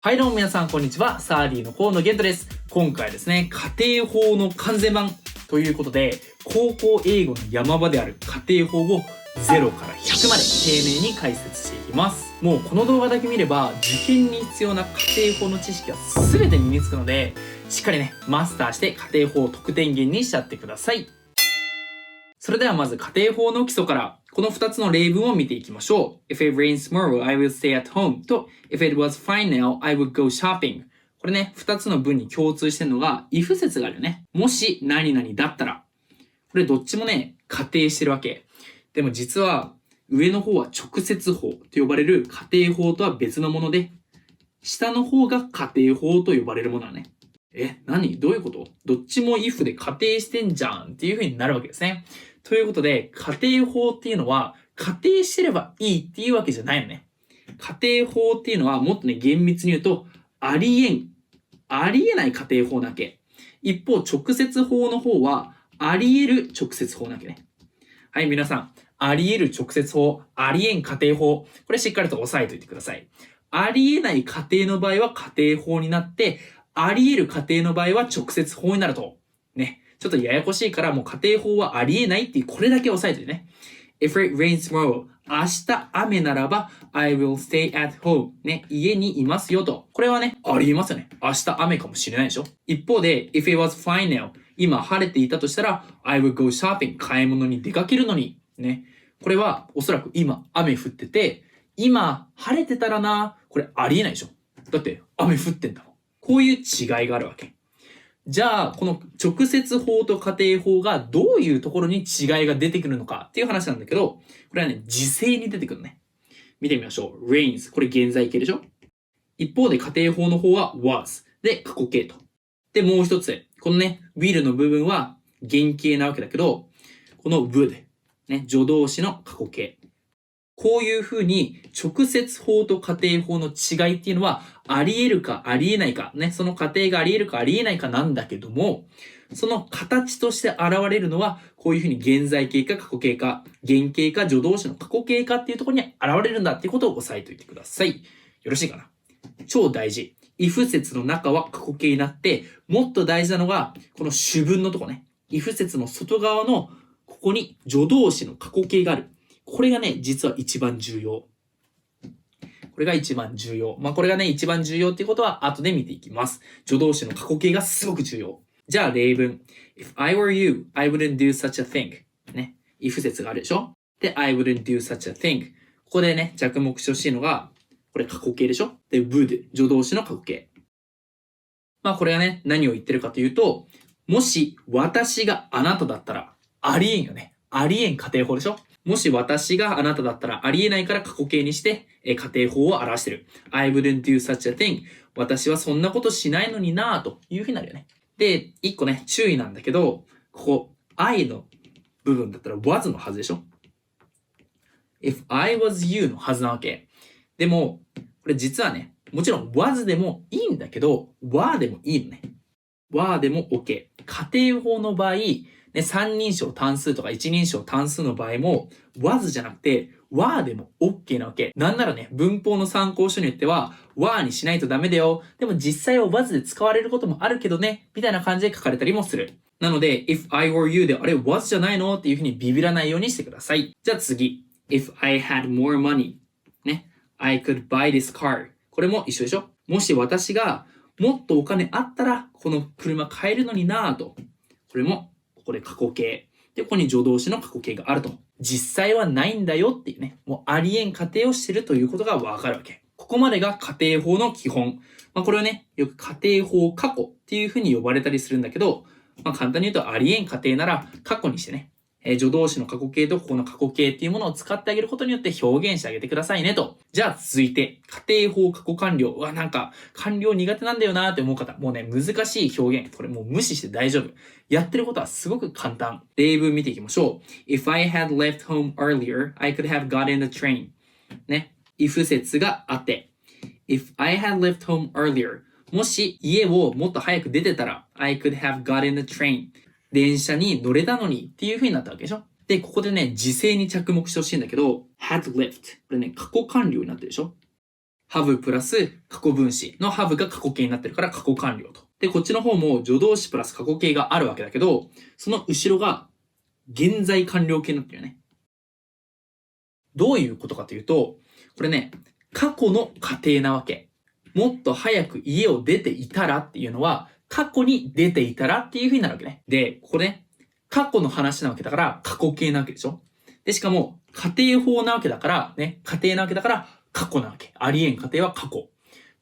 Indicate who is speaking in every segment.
Speaker 1: はいどうも皆さんこんにちは。サーディーの河野玄斗です。今回ですね、家庭法の完全版ということで、高校英語の山場である家庭法を0から100まで丁寧に解説していきます。もうこの動画だけ見れば、受験に必要な家庭法の知識は全て身につくので、しっかりね、マスターして家庭法を得点源にしちゃってください。それではまず家庭法の基礎から、この2つの例文を見ていきましょう。If it rains tomorrow, I will stay at home と If it was fine now, I would go shopping。これね、2つの文に共通してるのが if 説があるよね。もし何々だったら。これどっちもね、仮定してるわけ。でも実は上の方は直接法と呼ばれる家庭法とは別のもので、下の方が家庭法と呼ばれるものだね。何どういうこと？どっちも if で仮定してんじゃんっていう風になるわけですね。ということで、家庭法っていうのは、仮定してればいいっていうわけじゃないのね。家庭法っていうのは、もっとね、厳密に言うと、ありえない家庭法なわけ。一方、直接法の方は、あり得る直接法なわけね。はい、皆さん、あり得る直接法、ありえん家庭法、これしっかりと押さえておいてください。ありえない家庭の場合は家庭法になって、あり得る家庭の場合は直接法になると。ね。ちょっとややこしいからもう家庭法はありえないっていうこれだけ押さえてね。If it rains tomorrow, 明日雨ならば I will stay at home ね、家にいますよと。これはね、ありえますよね。明日雨かもしれないでしょ。一方で If it was fine now, 今晴れていたとしたら I would go shopping 買い物に出かけるのにね。これはおそらく今雨降ってて今晴れてたらな、これありえないでしょ。だって雨降ってんだもん。こういう違いがあるわけ。じゃあ、この直接法と家庭法がどういうところに違いが出てくるのかっていう話なんだけど、これはね、時制に出てくるね。見てみましょう。rains。これ現在形でしょ？一方で家庭法の方は was。で、過去形と。で、もう一つ。このね、will の部分は原形なわけだけど、この would。ね、助動詞の過去形。こういうふうに直接法と家庭法の違いっていうのはあり得るかあり得ないか、ね、その過程があり得るかあり得ないかなんだけども、その形として現れるのはこういうふうに現在形か過去形か、原形か助動詞の過去形かっていうところに現れるんだっていうことを押さえておいてください。よろしいかな？超大事。if 説の中は過去形になって、もっと大事なのがこの主文のとこね。if 説の外側のここに助動詞の過去形がある。これがね、実は一番重要。これが一番重要。これがね、一番重要っていうことは後で見ていきます。助動詞の過去形がすごく重要。じゃあ例文。If I were you, I wouldn't do such a thing. ね。if 説があるでしょ？で、I wouldn't do such a thing. ここでね、着目してほしいのが、これ過去形でしょ？で、would、助動詞の過去形。これがね、何を言ってるかというと、もし私があなただったら、ありえんよね。ありえん家庭法でしょ？もし私があなただったらありえないから過去形にして家庭法を表してる。I wouldn't do such a thing. 私はそんなことしないのになぁというふうになるよね。で、一個ね、注意なんだけど、ここ、I の部分だったら was のはずでしょ？ If I was you のはずなわけ。でも、これ実はね、もちろん was でもいいんだけど、were でもいいのね。were でも OK。家庭法の場合、ね、三人称単数とか一人称単数の場合も was じゃなくて were でも OK なわけ。なんならね、文法の参考書によっては were にしないとダメだよ。でも実際は was で使われることもあるけどね、みたいな感じで書かれたりもする。なので if I were you であれ was じゃないのっていうふうにビビらないようにしてください。じゃあ次。if I had more money ね、I could buy this car。これも一緒でしょ？もし私がもっとお金あったらこの車買えるのになぁと。これもここで過去形。で、ここに助動詞の過去形があると。実際はないんだよっていうね。もうありえん仮定をしてるということがわかるわけ。ここまでが家庭法の基本。これをね、よく家庭法過去っていうふうに呼ばれたりするんだけど、簡単に言うとありえん仮定なら過去にしてね。助動詞の過去形とここの過去形っていうものを使ってあげることによって表現してあげてくださいねと。じゃあ続いて、家庭法過去完了。なんか完了苦手なんだよなーって思う方。もうね、難しい表現。これもう無視して大丈夫。やってることはすごく簡単。例文見ていきましょう。If I had left home earlier, I could have gotten the train. ね。if 説があって。If I had left home earlier. もし家をもっと早く出てたら、I could have gotten the train. 電車に乗れたのにっていう風になったわけでしょ？で、ここでね、時制に着目してほしいんだけど、had left。これね、過去完了になってるでしょ？ have プラス過去分詞の have が過去形になってるから過去完了と。で、こっちの方も助動詞プラス過去形があるわけだけど、その後ろが現在完了形になってるよね。どういうことかというと、これね、過去の過程なわけ。もっと早く家を出ていたらっていうのは、過去に出ていたらっていう風になるわけね。で、ここね、過去の話なわけだから過去形なわけでしょ。で、しかも、仮定法なわけだからね、仮定なわけだから過去なわけ。ありえん仮定は過去。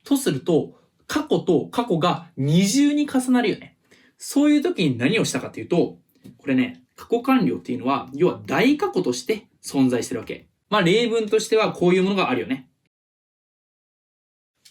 Speaker 1: とすると、過去と過去が二重に重なるよね。そういう時に何をしたかというと、これね、過去完了っていうのは、要は大過去として存在してるわけ。まあ、例文としてはこういうものがあるよね。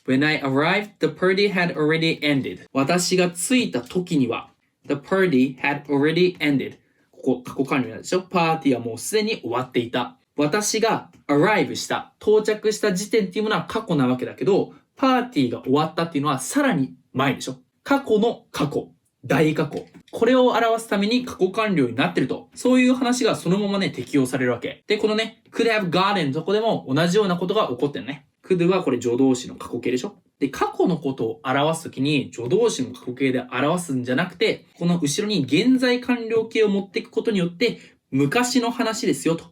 Speaker 1: When I arrived, the party had already ended. 私が着いた時には、the party had already ended. ここ過去完了なんでしょ。パーティーはもうすでに終わっていた。私が arrive した、到着した時点っていうものは過去なわけだけど、パーティーが終わったっていうのはさらに前でしょ。過去の過去。大過去。これを表すために過去完了になってると。そういう話がそのままね、適用されるわけ。で、このね、could have gotten のとこでも同じようなことが起こってるね。could はこれ助動詞の過去形でしょ。で、過去のことを表すときに助動詞の過去形で表すんじゃなくて、この後ろに現在完了形を持っていくことによって、昔の話ですよと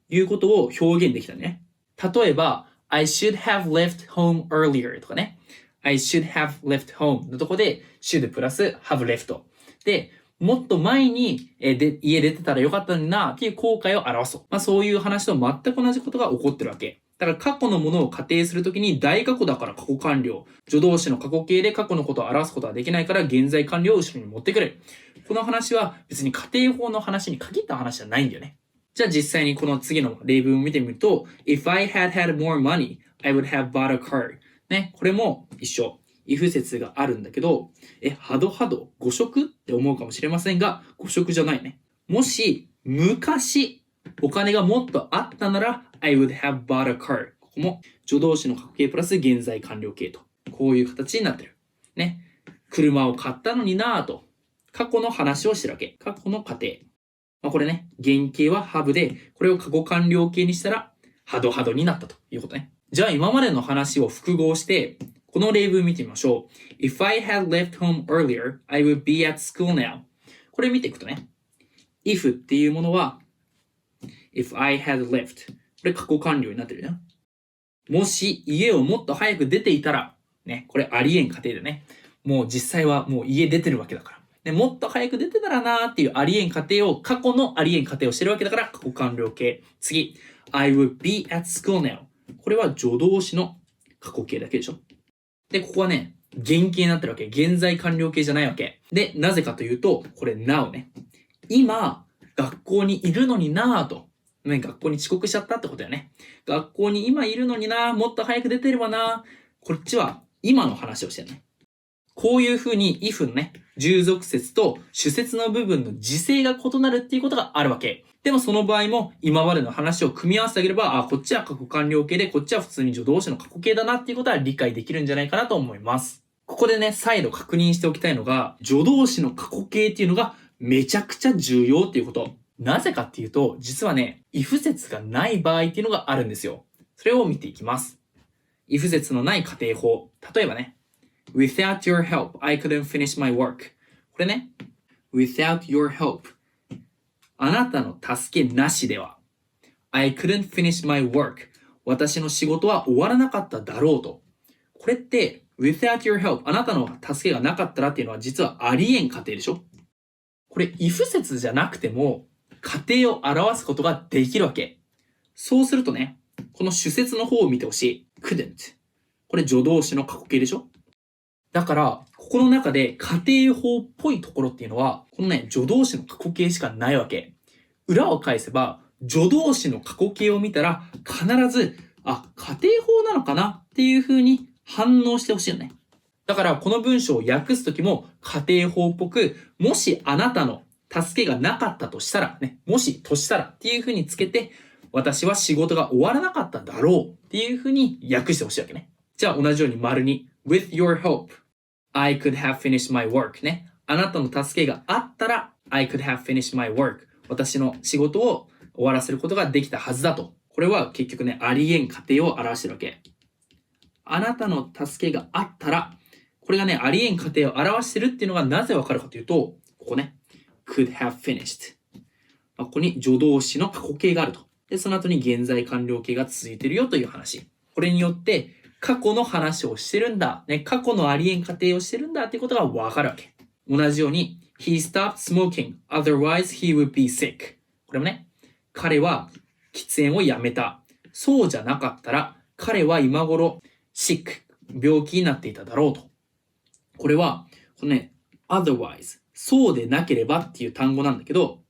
Speaker 1: いうことを表現できたね。例えば、I should have left home earlier とかね。I should have left home のとこで should プラス have left。で、もっと前に家出てたらよかったのになっていう後悔を表そう。まあそういう話と全く同じことが起こってるわけ。だから過去のものを仮定するときに大過去だから過去完了。助動詞の過去形で過去のことを表すことはできないから現在完了を後ろに持ってくる。この話は別に仮定法の話に限った話じゃないんだよね。じゃあ実際にこの次の例文を見てみると、If I had had more money, I would have bought a car. ね、これも一緒。if 説があるんだけど、ハド誤色って思うかもしれませんが、誤色じゃないね。もし、昔、お金がもっとあったなら、I would have bought a car. ここも、助動詞の過去形プラス現在完了形と。こういう形になってる。ね。車を買ったのになぁと。過去の話をしてるわけ。過去の過程。まあ、これね、原型は have で、これを過去完了形にしたら、ハドになったということね。じゃあ今までの話を複合して、この例文見てみましょう。If I had left home earlier, I would be at school now. これ見ていくとね、if っていうものは、if I had left。これ過去完了になってるね。もし家をもっと早く出ていたら、ね、これありえん仮定でね。もう実際はもう家出てるわけだから。でもっと早く出てたらなーっていうありえん仮定を、過去のありえん仮定をしてるわけだから過去完了形。次、I would be at school now。これは助動詞の過去形だけでしょ。で、ここはね、原形になってるわけ。現在完了形じゃないわけ。で、なぜかというと、これ now ね。今、学校にいるのになぁと。ね、学校に遅刻しちゃったってことだよね。学校に今いるのになぁ、もっと早く出てればなぁ。こっちは今の話をしてるね。こういう風に if のね、従属説と主説の部分の時制が異なるっていうことがあるわけ。でもその場合も今までの話を組み合わせてあげれば、こっちは過去完了形で、こっちは普通に助動詞の過去形だなっていうことは理解できるんじゃないかなと思います。ここでね、再度確認しておきたいのが、助動詞の過去形っていうのがめちゃくちゃ重要っていうこと。なぜかっていうと、実はね、if 説がない場合っていうのがあるんですよ。それを見ていきます。if 説のない仮定法。例えばね、Without your help, I couldn't finish my work. これね、Without your help. あなたの助けなしでは I couldn't finish my work. 私の仕事は終わらなかっただろうと。これって Without your help. あなたの助けがなかったらっていうのは実はありえん仮定でしょ。これ if 説じゃなくても仮定を表すことができるわけ。そうするとね、この主説の方を見てほしい。couldn't。これ助動詞の過去形でしょ。だから、ここの中で仮定法っぽいところっていうのは、このね、助動詞の過去形しかないわけ。裏を返せば、助動詞の過去形を見たら、必ず、仮定法なのかなっていう風に反応してほしいよね。だから、この文章を訳すときも、仮定法っぽく、もしあなたの助けがなかったとしたら、ね、もしとしたらっていう風につけて、私は仕事が終わらなかっただろうっていう風に訳してほしいわけね。じゃあ同じように丸に、with your help.I could have finished my work ね。あなたの助けがあったら I could have finished my work 私の仕事を終わらせることができたはずだと。これは結局ね、ありえん仮定を表してるわけ。あなたの助けがあったら、これがね、ありえん過程を表してるっていうのがなぜわかるかというと、ここね、could have finished。ここに助動詞の過去形があると。で、その後に現在完了形が続いてるよという話。これによって、過去の話をしてるんだ。ね、過去のありえん過程をしてるんだっていうことがわかるわけ。同じように、he stopped smoking, otherwise he would be sick。これもね、彼は喫煙をやめた。そうじゃなかったら、彼は今頃、sick、病気になっていただろうと。これは、このね、otherwise、そうでなければっていう単語なんだけど、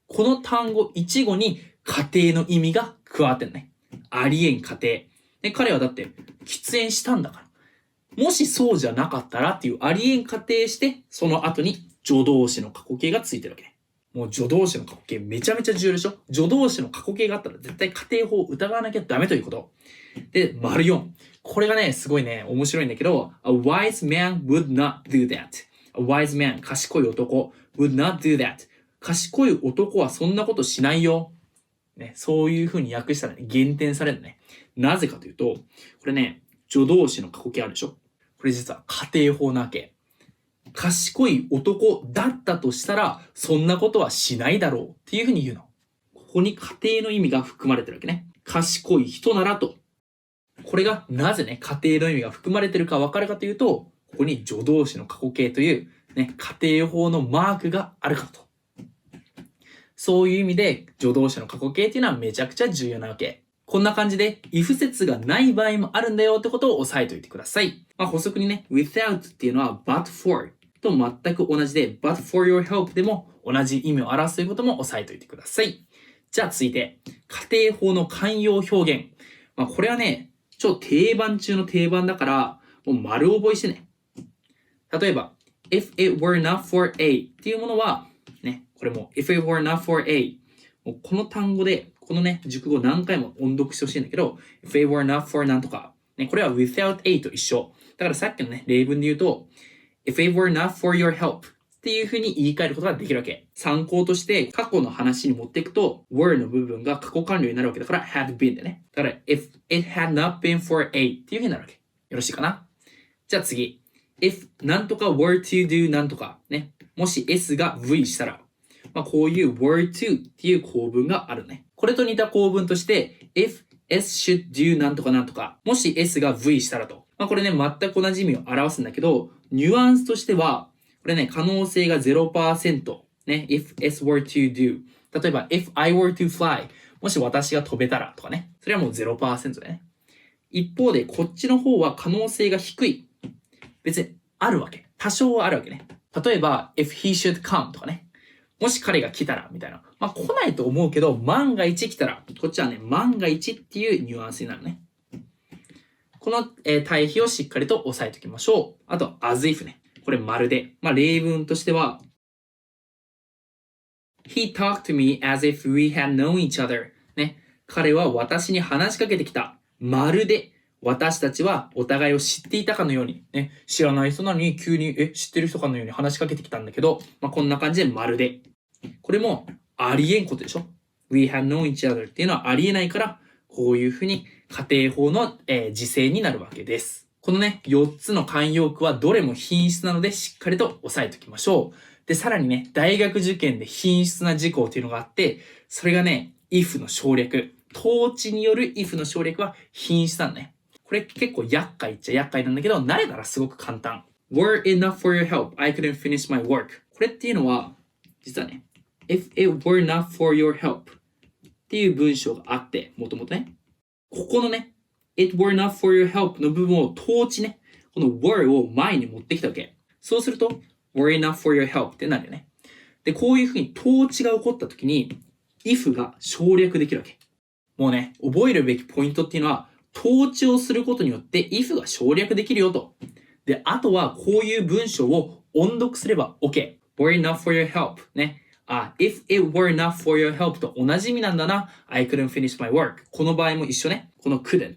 Speaker 1: この単語一語に過程の意味が加わってるね。ありえん過程。で、彼はだって喫煙したんだから。もしそうじゃなかったらっていうありえん過程して、その後に助動詞の過去形がついてるわけね。もう助動詞の過去形めちゃめちゃ重要でしょ。助動詞の過去形があったら絶対過程法を疑わなきゃダメということ。で、丸4。これがね、すごいね、面白いんだけど、A wise man would not do that.A wise man、賢い男 would not do that.賢い男はそんなことしないよ。ね、そういう風に訳したらね、減点されるね。なぜかというと、これね、助動詞の過去形あるでしょ。これ実は仮定法なわけ。賢い男だったとしたら、そんなことはしないだろうっていう風に言うの。ここに仮定の意味が含まれてるわけね。賢い人ならと。これがなぜね、仮定の意味が含まれてるか分かるかというと、ここに助動詞の過去形というね、仮定法のマークがあるかと。そういう意味で助動詞の過去形っていうのはめちゃくちゃ重要なわけ。こんな感じで if 説がない場合もあるんだよってことを押さえておいてください。補足にね、without っていうのは but for と全く同じで but for your help でも同じ意味を表すということも押さえておいてください。じゃあ続いて、仮定法の慣用表現。これはね、超定番中の定番だから、もう丸覚えしてね。例えば、if it were not for A っていうものは、これも if it were not for A もうこの単語でこのね熟語何回も音読してほしいんだけど if it were not for なんとか、これは without A と一緒だからさっきのね例文で言うと if it were not for your help っていう風に言い換えることができるわけ。参考として過去の話に持っていくと were の部分が過去完了になるわけだから had been でね。だから if it had not been for A っていう風になるわけ。よろしいかな。じゃあ次 if なんとか were to do なんとかね、もし S が V したらこういう were to っていう構文があるね。これと似た構文として、if S should do なんとかなんとか、もし S が V したらと。これね、全く同じ意味を表すんだけど、ニュアンスとしては、これね、可能性が 0%。ね、if S were to do。例えば、if I were to fly。もし私が飛べたらとかね。それはもう 0% だね。一方で、こっちの方は可能性が低い。別にあるわけ。多少はあるわけね。例えば、if he should come とかね。もし彼が来たら、みたいな。来ないと思うけど、万が一来たら、こっちはね、万が一っていうニュアンスになるね。この、対比をしっかりと押さえておきましょう。あと、as if ね。これまるで。例文としては、He talked to me as if we had known each other. ね。彼は私に話しかけてきた。まるで、私たちはお互いを知っていたかのように、ね。知らない人なのに急に、知ってる人かのように話しかけてきたんだけど、こんな感じでまるで。これもありえんことでしょ。We had known each other っていうのはありえないから、こういうふうに仮定法の、時制になるわけです。このね、4つの慣用句はどれも品質なのでしっかりと押さえておきましょう。で、さらにね、大学受験で品質な事項っていうのがあって、それがね、if の省略。統治による if の省略は品質なのね。これ結構厄介っちゃ厄介なんだけど、慣れたらすごく簡単。Were enough for your help, I couldn't finish my work. これっていうのは、実はね、if it were not for your help っていう文章があって、もともとね、ここのね、it were not for your help の部分を統治ね、この were を前に持ってきたわけ。そうすると、were enough for your help ってなるよね。で、こういうふうに統治が起こったときに、if が省略できるわけ。もうね、覚えるべきポイントっていうのは、統治をすることによって if が省略できるよと。で、あとはこういう文章を音読すれば OK。were enough for your help ね。if it were not for your help と同じ意味なんだな。I couldn't finish my work. この場合も一緒ね。この couldn't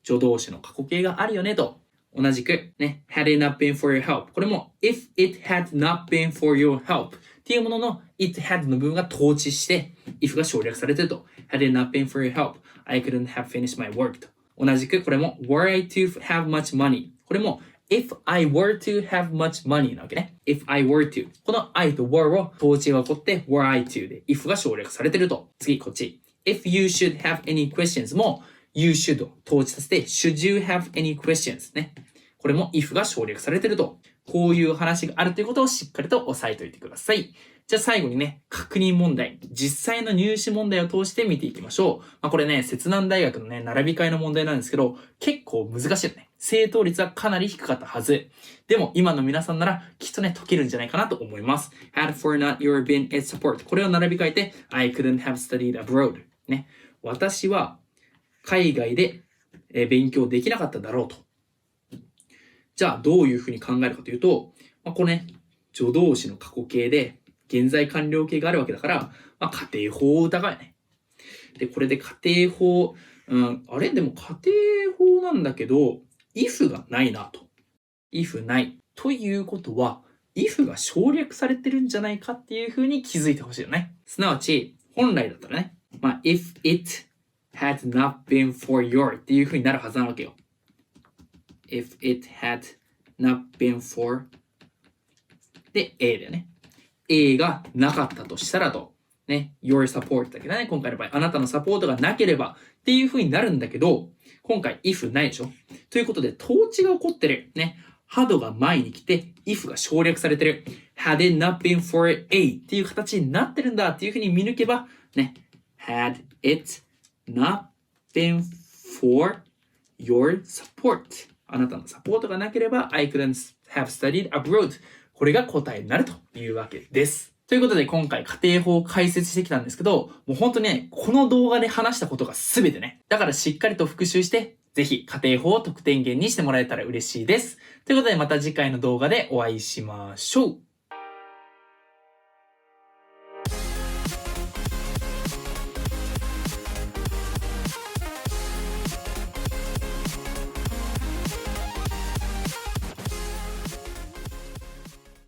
Speaker 1: 助動詞の過去形があるよねと。同じくね。had it not been for your help. これも if it had not been for your help っていうものの it had の部分が統治して if が省略されてると。had it not been for your help, I couldn't have finished my work と。同じくこれも were I to have much money。これも if I were to have much money なわけね。if I were to。この I と were を統治が起こって were I to で if が省略されてると。次、こっち。if you should have any questions も you should を統治させて should you have any questions ね。これも if が省略されてると。こういう話があるということをしっかりと押さえておいてください。じゃあ最後にね、確認問題。実際の入試問題を通して見ていきましょう。これね、摂南大学のね、並び替えの問題なんですけど、結構難しいよね。正答率はかなり低かったはず。でも今の皆さんならきっとね、解けるんじゃないかなと思います。had for not your been its support。これを並び替えて、I couldn't have studied abroad。ね。私は海外で勉強できなかっただろうと。じゃあどういうふうに考えるかというと、これね、助動詞の過去形で現在完了形があるわけだから、仮定法を疑うよね。で、これで仮定法、でも仮定法なんだけど、if がないなと。if ない。ということは、if が省略されてるんじゃないかっていうふうに気づいてほしいよね。すなわち、本来だったらね、if it had not been for your っていうふうになるはずなわけよ。if it had not been for で A だよね。A がなかったとしたらと。ね。your support だけどね。今回の場合、あなたのサポートがなければっていう風になるんだけど、今回 if ないでしょ。ということで、統治が起こってる。ね。had が前に来て、if が省略されてる。had it not been for A っていう形になってるんだっていう風に見抜けば、ね。had it not been for your support。あなたのサポートがなければ I couldn't have studied abroad。これが答えになるというわけです。ということで今回家庭法を解説してきたんですけど、もうほんとね、この動画で話したことが全てね。だからしっかりと復習して、ぜひ家庭法を得点源にしてもらえたら嬉しいです。ということでまた次回の動画でお会いしましょう。